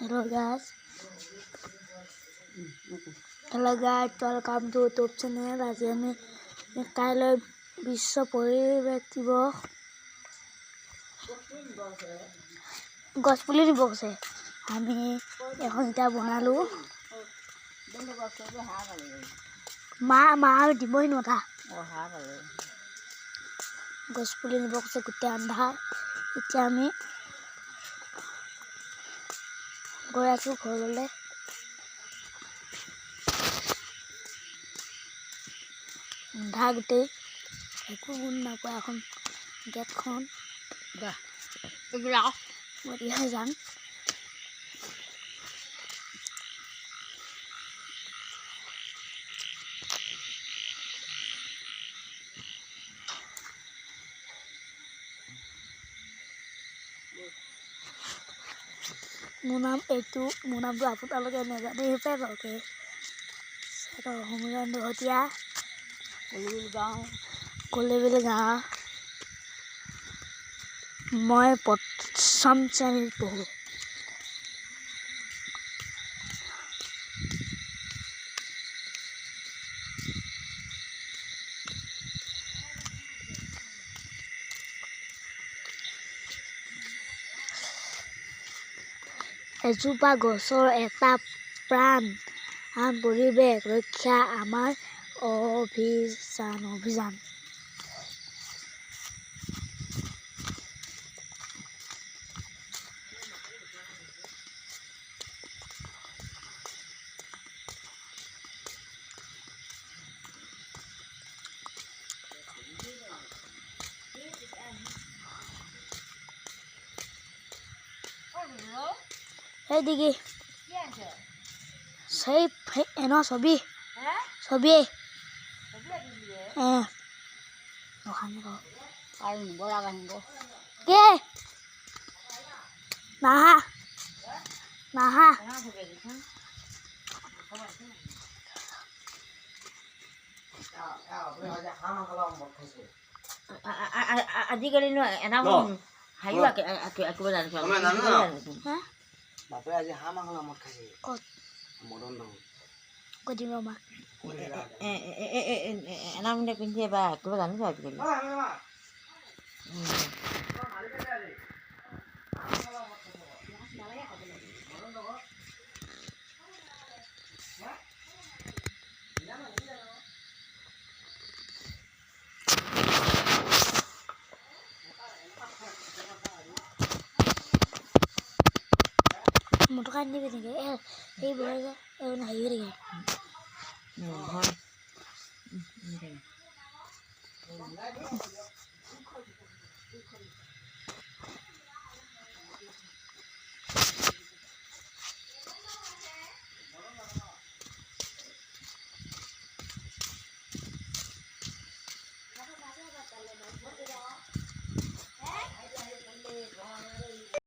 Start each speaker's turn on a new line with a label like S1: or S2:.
S1: Hello guys, welcome to YouTube channel. আজি আমি কাইলৈ বিশ্ব পৰিৱেশ দিৱস গছপুলি দিৱস আছে। আমি এখন ইটা বনালো। মা দিবই নথা গছপুলি দিৱস আছে, গোটেই আন্ধাৰ। এতিয়া আমি গৈ আছো ঘৰলৈ। আন্ধাৰ গোটেই, একো গুণ নাপায়। এখন গেটখন মই যাম। মোৰ নামটো আপোনালোকে নাজানে ভালকে। সমীৰণ দহতীয়া, কলিবিল গাঁও। মই প্ৰথম শ্ৰেণীত পঢ়োঁ। এজোপা গছৰ এটা প্ৰাণ, পৰিৱেশ ৰক্ষা আমাৰ অভিযান। Hey Digi, saya eno sobi, bukan kok. Ke, nah.
S2: আজিকালি Enam হাইও akibat dari
S1: Hah?
S3: Bapak aja hama kalau mau kasih.
S1: Kok?
S3: Modon dong.
S1: Kok di rumah?
S2: enam dia pinjam bah akibat dari apa kali?
S1: Motokan ni begini, boleh nak hiu ni.